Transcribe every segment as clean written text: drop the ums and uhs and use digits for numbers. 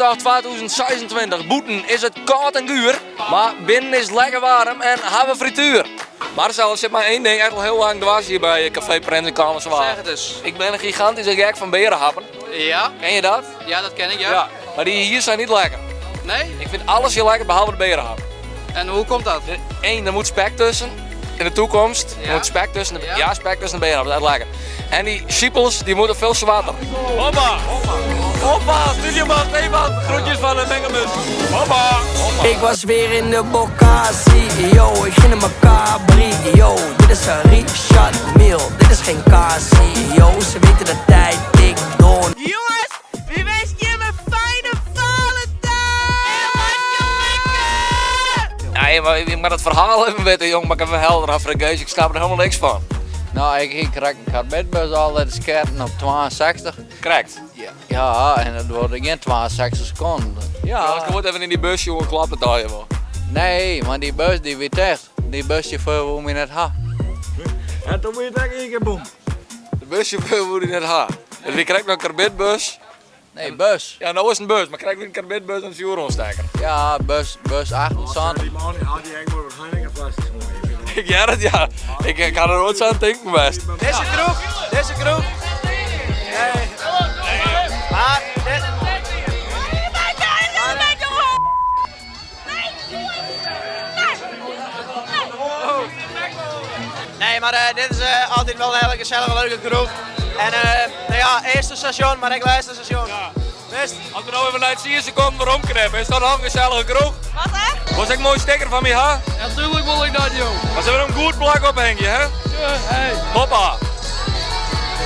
Feestdag 2026. Boeten is het koud en guur, maar binnen is het lekker warm en hebben we frituur. Marcel, er zit maar één ding echt al heel lang dwars hier bij Café Prins in Kalmerswaal. Zeg het eens. Ik ben een gigantische gek van berenhappen. Ja? Ken je dat? Ja, dat ken ik, ja. Ja. Maar die hier zijn niet lekker. Nee? Ik vind alles hier lekker behalve de berenhap. En hoe komt dat? Eén, er moet spek tussen. In de toekomst Ja? er moet spek tussen. Ja? Spek tussen de berenhap. Dat is echt lekker. En die sheepels, die moeten veel zwaarder. Hoppa! Hoppa! Studio Stefan, groetjes van de Mengelbus. Hoppa! Ik was weer in de bokassie, yo, ik ging in mijn cabri, yo. Dit is een Richard Mille, dit is geen Cassie, yo. Ze weten de tijd, ik don. Jongens, wie wens je een fijne Valentijn? Ja, maar ik moet het verhaal even weten, jong, maar ik heb een helder Afrikaans. Ik snap er helemaal niks van. Nou, ik krijg een karabitbus altijd scherpen op 62. Correct. Ja, en het wordt geen 62 seconden. Ja, ik word even in die bus, jongen, klappen daar je wel. Nee, maar die bus die weet echt. Die buschauffeur wil me net ha. En toen moet je het één keer boem. De buschauffeur moet je net hebben. En wie krijgt nou een karbitbus? Nee, bus. Ja, nou is het een bus, maar krijg je een karbitbus en een vuuronsteker? Ja, bus 28. Die man die had die eigenlijk wat Heineken flesjes. Ik ja, dat ja. Ik ga er nooit zo aan denken best. Deze kroeg. Maar, nee, maar dit is altijd wel een hele gezellige, leuke kroeg. En nou ja, eerste station, maar ik laatste station. Best. Als we nou even naar het Sierse komen waarom knippen, is dat nog een gezellige kroeg? Wat hè? Was ik een mooi sticker van me, ha? Natuurlijk wil ik dat, joh. Maar ze hebben een goed plak op hengje, hè? Hey. Hoppa!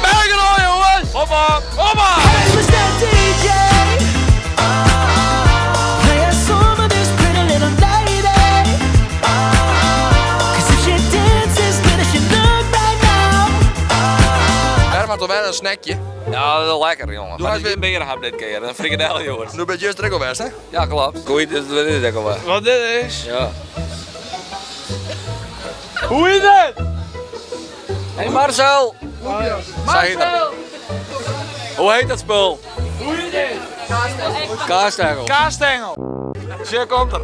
Bergen al, jongens! Hoppa! Hoppa! Mr. DJ, play a song of this pretty little lady. 'Cause if she dances, then she look right now. Herman, toch wel een snackje? Ja, dat is lekker, jongen. Doe eens weer een berenhap dit keer, een frikadel, jongens. Nu ben je juist Trekkelwest, hè? Ja, klopt. Goed, dit is ook al wel. Wat dit is? Ja. Hoe is het? Hey Marcel! Marcel! Hoe heet dat spul? Hoe is dit? Kaasstengel. Kaasstengel. Zo komt er.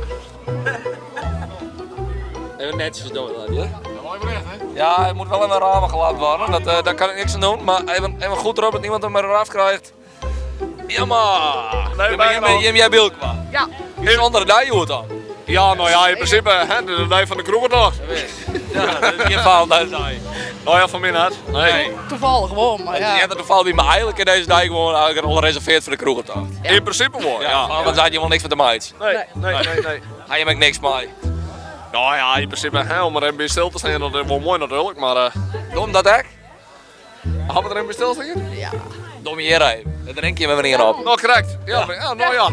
Even netjes door, ja? Ja, het moet wel in mijn ramen gelaten worden. Daar kan ik niks aan doen, maar even goed erop dat niemand hem eraf krijgt. Ja maar! Jij beeld qua. Ja. Is onder de die dan? Ja, nou ja, in principe, hè, de dag van de kroegendag. Ja, dat is geen Valentijnsdag. Nou ja, van mij net. Nee. Toevallig gewoon, maar Je ja. hebt het toevallig bij me eigenlijk in deze dag gewoon al gereserveerd voor de kroegendag. In principe wel, ja. Ja, dan zei je wel niks met de meid. Nee. Ga je met niks mee. Nou ja, in principe, hè, om er even bij stil te staan, dat is wel mooi natuurlijk, maar... Dom dat echt? Gaan we er even bij stil staan? Dom je hierin. Daar drink je me wanneer op. Nou, correct. Ja, nou ja.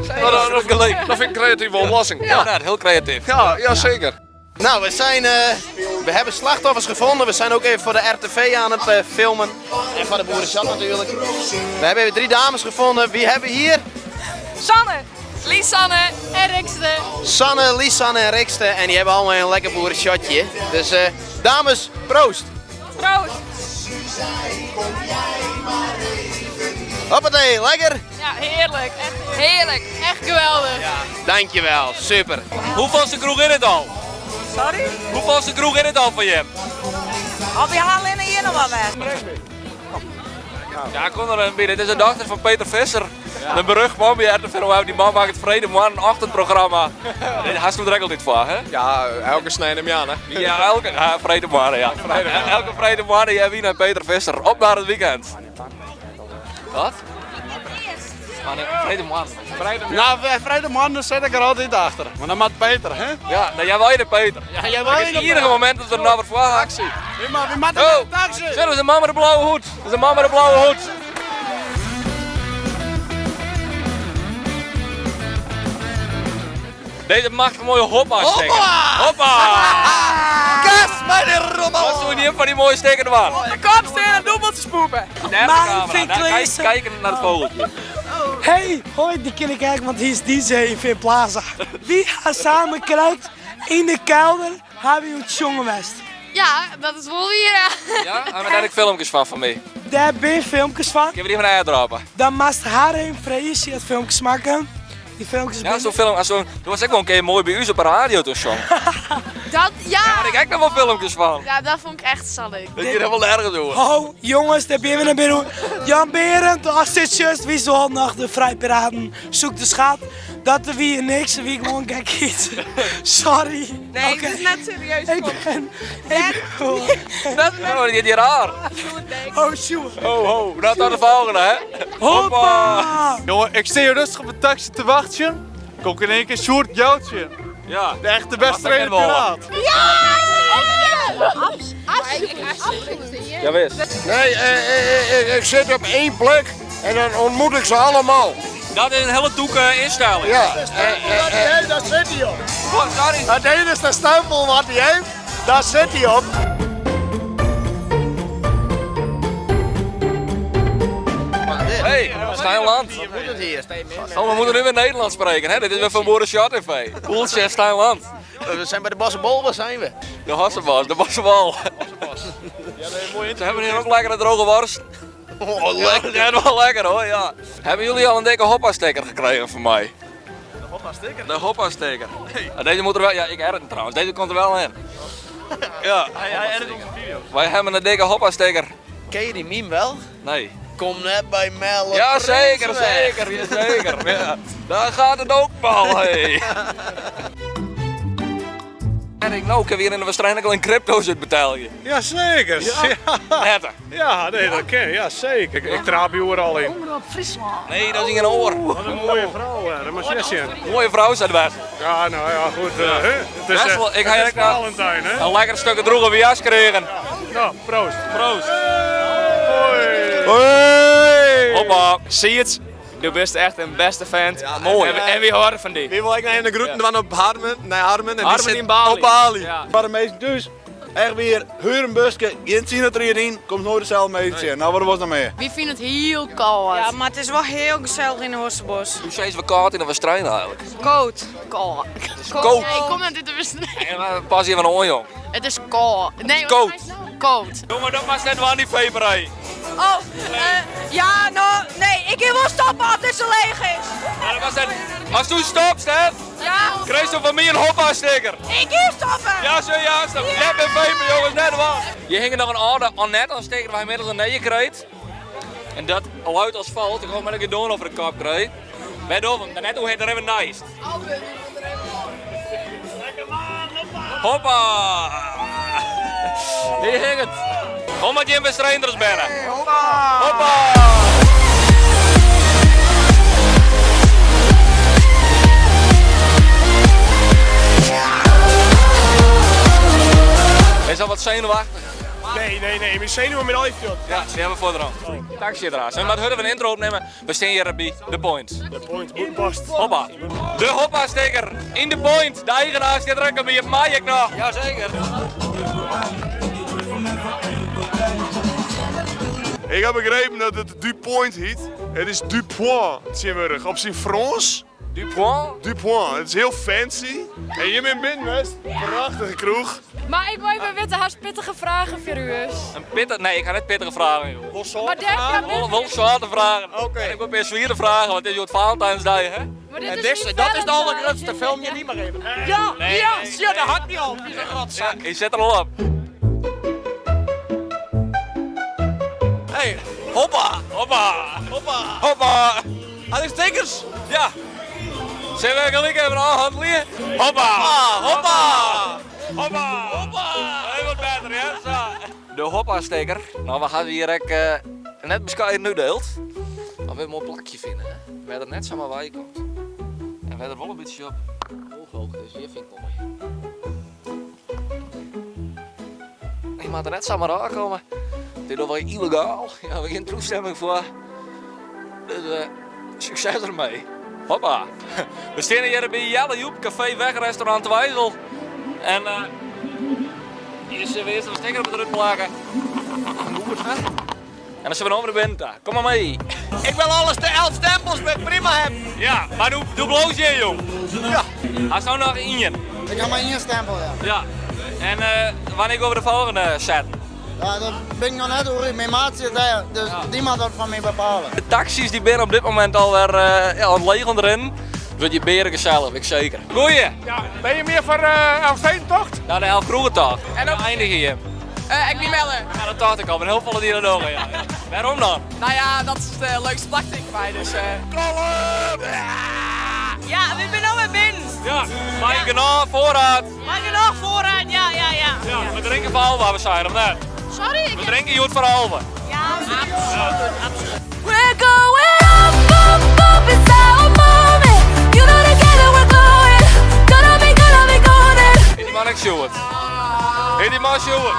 Dat vind ik een creatieve oplossing. Ja, nou, heel creatief. Ja, zeker. Nou, we hebben slachtoffers gevonden. We zijn ook even voor de RTV aan het filmen. En voor de boerenchat natuurlijk. We hebben even 3 dames gevonden. Wie hebben we hier? Sanne, Lisanne en Rikste. Sanne, Lisanne en Rikste. En die hebben allemaal een lekker boerenchatje. Dus dames, proost. Proost. Hoppatee, lekker. Ja, heerlijk. Echt heerlijk. Echt geweldig. Dankjewel, super. Hoeveelste kroeg in het al? Sorry? Hoeveelste kroeg in het al van je? Al die halen in hier nog wel weg. Ja, ik kom er een binnen. Dit is de dochter van Peter Visser. Een berucht man bij RTV. Die man maakt het Vrede Man, een ochtendprogramma. Hij stond er ook altijd voor, hè? Ja, elke snij hem aan, hè. Ja, elke Vrede Man, ja. Elke Vrede Man, jij wie naar Peter Visser. Op naar het weekend. Wat? Vrede Man. Nou, vrijdagmorgen zit ik er altijd achter. Maar dan maakt Peter, hè? Ja, nou, jij wil je de Peter. Ja, jij Het is iedere moment dat er nou voor actie. Wie maakt Oh, de taxi? zeg, dat is een man met een blauwe hoed. Dat is een man met een blauwe hoed. Deze mag een mooie hoppa steken. Hoppa! Gas, meneer Rommel! Wat doe je niet van die mooie steken ervan? De kopsteen en doelbeltjes poepen. Kijken naar het vogeltje. Hey, hoi, die ken ik eigenlijk, want hij is DJ in Vin Plaza. Wie gaat samen krijgt in de kelder, hebben we het jongenwest. Ja, dat is wel weer. Ja, en daar heb ik filmpjes van mij. Daar ben je filmpjes van. Ik heb die van uitdrapen. Dan mag haar een vrees het filmpjes maken. Die filmpjes Ja, zo'n film, dat was ook wel een keer mooi bij u op de radio toen zo. Dat, ja. Daar had ik echt nog wel filmpjes van. Ja, dat vond ik echt zalig. Dat je helemaal nergens doen. Oh, jongens, daar ben je naar binnen. Jan Berend, als dit juist wie zo nog de Vrijpiraten zoekt de schat. Dat er wie niks, wie gewoon gek iets. Sorry. Nee, Oké. het is net serieus. Ik ben... Dat is die raar. Oh, shoot. Ho, nou tot de volgende, hè. Hoppa! Jongen, ik sta hier rustig op een taxi te wachten. Kom ik in één keer Sjoerd Joutje. Ja. De echte beste dat trainer ken wel. piraat. Ja, wees. Nee, ik zit op één plek en dan ontmoet ik ze allemaal. Dat is een hele toeke instelling. Ja. Daar zit hij op. Oh, sorry. Dat ene is de stempel wat hij heeft. Daar zit hij op. Hey, Stijnland. Wat moet het hier? Oh, we moeten nu weer Nederlands spreken, hè? Dit is weer van Boris Short TV. Oeltje, Stijnland. We zijn bij de Bossenbol, waar zijn we? De Hassenbos, de Bossenbal. Ze hebben hier ook lekkere droge worst. Oh, lekker. Ja, dat is wel lekker hoor, ja. Hebben jullie al een dikke hoppa-steker gekregen van mij? De hoppa-sticker? De hoppa-steker. Nee. Deze moet er wel, ja, ik edit hem trouwens. Deze komt er wel in. Ja. Hij edit onze video. Wij hebben een dikke hoppa-steker. Ken je die meme wel? Nee. Kom net bij Melle. Ja, zeker, zeker, ja, zeker. Ja. Daar gaat het ook, Paul. Hey. En ik nou, ik heb hier in de waarschijnlijk al in crypto's uit betalen. Jazeker. Netten. Ja, nee, dat ken je. Ja, zeker. Ik traap je overal in. Nee, dat is in een oor. Wat een mooie vrouw, hè. Dat moet je net zien. Mooie vrouw zijn best. Ja, nou ja, goed. Het is, Wessel, ik ga het is eigenlijk naar- Valentijn, hè. Een lekker stukje droge jas kregen. Nou, proost. Proost. Hoi. Hoppa. Zie het? Du bent echt een beste fan. Mooi. En wie horen van die? Wie wil ik naar de groeten van op Harmen? Nee, Harmen. En Harmen die in zit Bali. op Bali. Ja. Maar de meeste dus. Echt weer, huur een busje, geen zien het erin, komt nooit dezelfde mee. Nou, wat was er mee? Wie vindt het heel koud? Ja, maar het is wel heel gezellig in de Horstenbos. Hoe zijn we koud in de wedstrijd eigenlijk? Koud. Koud. Koud. Nee, ik kom uit de wedstrijd. En pas hier van een oorjong. Het is koud. Nee, wat Koud. is het nou? Koud. Jongen, dat was net wel die veperij. Oh, ja, nou, nee, ik wil wel stoppen als het zo leeg is. Maar dat was net... Als toen stopt, hè, Ja, kreeg je van mij een hoppa-sticker. ik wil stoppen. Ja, zo juist. Net met veper, jongens, net wel. Je hing er nog een oude Annette aan steken waar je middels een nee kreeg. En dat luid als valt, ik gewoon met een gedoon over de kop kreeg. Bij Doven, daarnet hoe heet er even nice. Hoppa! Hier hing het. Kom met je bestrijders binnen. Hoppa! Is al wat zenuwachtig? Nee, mijn zenuwen met iPhone. Ja, die hebben we voor de rand. Taxi eruit. En wat hadden we een intro opnemen? We staan hier bij The Point. De point goed past. Hoppa. De hoppa-sticker in The Point. De eigenaar staat er ook bij je Majek nog. Jazeker. Ik heb begrepen dat het DuPont heet. Het is DuPont, Timmerig. Op zijn Frans. DuPont? DuPont. Het is heel fancy. En je bent binnenwest. Prachtige kroeg. Maar ik wil even weten, haar pittige vragen voor u is. Een pittig? Nee, ik ga net pittige vragen, joh. Maar Wel zware vragen. Oké. En ik wil weer zwieren vragen, want het is het Valentijnsdag, hè? Maar En dat is de allergrootste film, je niet meer even. Ja, Nee, ja, nee. ja, dat had niet al. Ja, ik zet er al op. Hey, hoppa! Hoppa! Hoppa! Hoppa! Had ik stickers? Ja. Zullen we gelijk even aanhandelen? Hoppa! Hoppa! Hoppa! Hoppa! Heel wat beter, ja? Zo. De hoppa-sticker. Nou, we gaan hier net bescheiden nu deelt. Maar we moeten een plakje vinden, hè? We er net zomaar bij komt. En we er wel een beetje op hoog, dus hier vind ik mooi. Je mag er net zomaar aankomen. Dit is wel illegaal. Ja, we hebben geen toestemming voor. Dus succes ermee. Hoppa. We staan hier bij Jelle Joep, café Wegrestaurant Wijzel. En hier is weer een sticker op de rug plakken. En dan zijn we over de winter. Kom maar mee. Ik wil alles de 11 stempels met prima hebben. Ja, maar doe bloos je, jong. Ja. Hij staat nog in je. Ik ga maar één stempel, ja. Ja. En wanneer over de volgende set? Ja, dat ben ik nog net hoe mijn maat zit daar, dus die mag dat van mij bepalen. De taxis die zijn op dit moment alweer aan het leeg erin. Wordt je beren gezellig, ik zeker. Goeie! Ja, ben je meer voor Elfsteentocht? Naar de Elf Kroegentocht. En dan eindig je hem. Ik niet melden. Ja, dat dacht ik al, maar heel veel die er nog. Ja. Waarom dan? Nou ja, dat is de leukste plek denk ik bij, dus... Ja, we zijn nou weer binnen. Ja, maar je genoeg voorraad. Maar je nog vooruit, ja. Ja, we drinken voor Alva, we zijn of net? Sorry? We drinken Joet voor Alva. Ja, absoluut. We're going up, it's our moment. You know together we're going. Gonna be golden. Heet die man ik Sjoerd? Heet die man Sjoerd?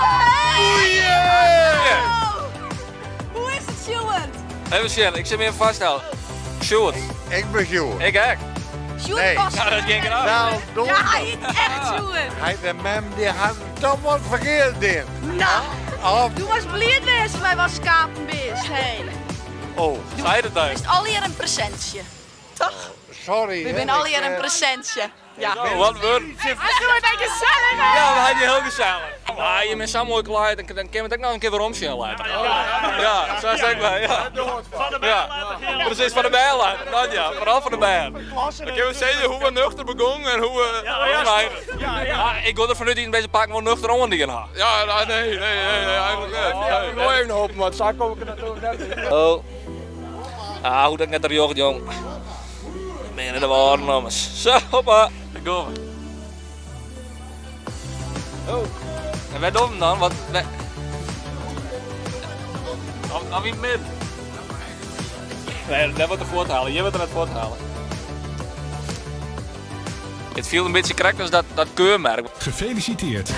Hoe is het, Stuart? Even zien, ik zit me even vasthouden. Sjoerd. Ik ben Sjoerd. Ik ook. Stuart Nee. was... Ja, dat ging eruit. Nou, doe Ja, hij is echt Stuart. Hij de mem die had toch wat verkeerd in. Nou, Of, doe was blind wezen, wij was kapenbeest. Hey. Oh, zei het thuis. Het is al hier een presentje. Toch? sorry. We zijn al hier een presentje. Ja. Nou, wat wordt? Als we het gezellig Ja, we hadden je heel gezellig. Ah, je bent zo mooi klaar, dan kan je het ook nog een keer weer omzien laten. Ja, zo zeg maar, ja. Ja, precies, van de bijl laten. Dat ja, vooral van de bijl. Dan kunnen we zeggen hoe we nuchter begonnen en hoe we... Ja, ik wil er vanuit die een beetje pakken wat nuchter om die gaan. Ja, nee, eigenlijk niet. Mooi even hopen, maar zo kom ik er natuurlijk net. Oh. Ah, hoe dat ik net er jocht, jong. Ik ben in de waren, jongens. Zo, hoppa. Dan gaan we. Oh. En wij doen dan? Wat? Aan wie midden? Nee, dat wordt er voorthalen. Je wordt er net voorthalen. Het viel een beetje krek als dat keurmerk. Gefeliciteerd.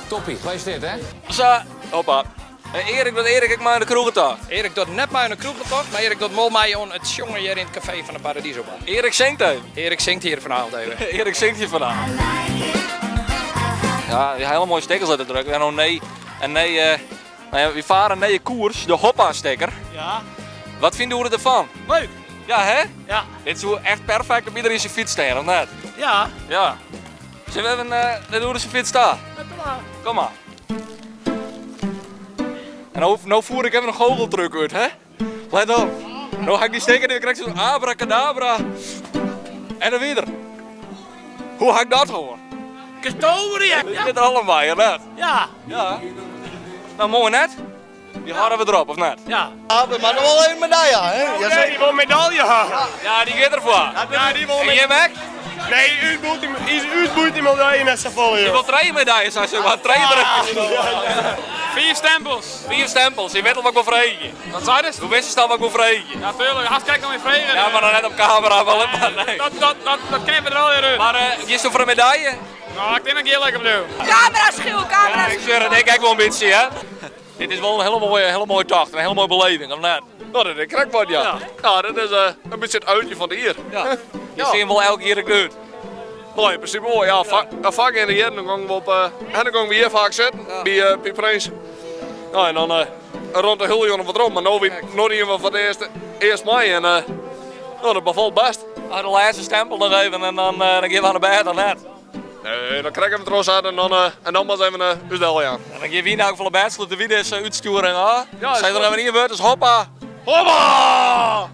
Toppie, wat is dit hè? Zo, hoppa. Erik, ik maar in de kroegentocht. Erik doet net maar een kroegentocht, maar Erik doet mol mij on het jongen hier in het café van de Paradiso Bar. Erik zingt even. Erik zingt hier vanavond even. Erik zingt hier vanavond. Ja, die hele mooie stickers laten drukken. En dan nee. En nee, nou ja, we varen nee koers, de Hoppa-sticker. Ja. Wat vinden jullie ervan? Leuk. Ja, hè? Ja. Dit is hoe echt perfect op iedereen zijn fiets staan, of net? Ja. Ja. Zullen we even hoe hoe zijn fiets staat? Kom maar. En nou voer ik even een goocheltruc uit, hè? Let op. Nou ga ik die sticker en dan krijg ik zo'n abracadabra. En dan weer. Hoe ga ik dat horen? Gestolen je. Je zit er allemaal in, net? Ja. Ja. Nou, mooi net. Die hadden we erop, of net? Ja. Ja, maar nog wel een medaille, hè? Nee, die wil een medaille hebben. Ja, die gaat ervoor. Ja, die wil En jij weg? Nee, u boeit die medaille met z'n vollen, Je wilt 3 medailles als je wat trainer. 4 stempels. 4 stempels, je weet al wat ik wil vregen. Wat zei je? Hoe wist je dan wat ik wil vregen? Ja, tuurlijk. Als kijk naar mijn vregen. Ja, maar dan net op camera wel, maar nee. Dat kennen we er al weer uit. Maar je is toch voor een medaille? Nou, ik denk dat ik heel lekker bedoel. Camera schuw, camera Ik zweer het, ik kijk wel een beetje, hè. Dit is wel een hele mooie tocht, een hele mooie beleving, of net? Nou, dat is een krakbord, ja. Ja, dat is een beetje het uitje van de hier. Ja. Je ziet hem wel elke keer uit. Nou, in principe wel, ja. Vaak in de hier, dan gaan we op, en dan gaan we hier vaak zitten, bij Prins. Nou, en dan rond de Huljon of wat rond, maar nu niet even van de 1 mei en nou, dat bevalt best. De laatste stempel nog even en dan gaan we aan de bed dan net. Nee, dan krijgen we het roos uit en dan maar even een uitdelen, ja. En dan geef je nou voor de bed, de video uitsturen. Ja, Ja, zijn er even in gebeurd, dus hoppa! Hoppa!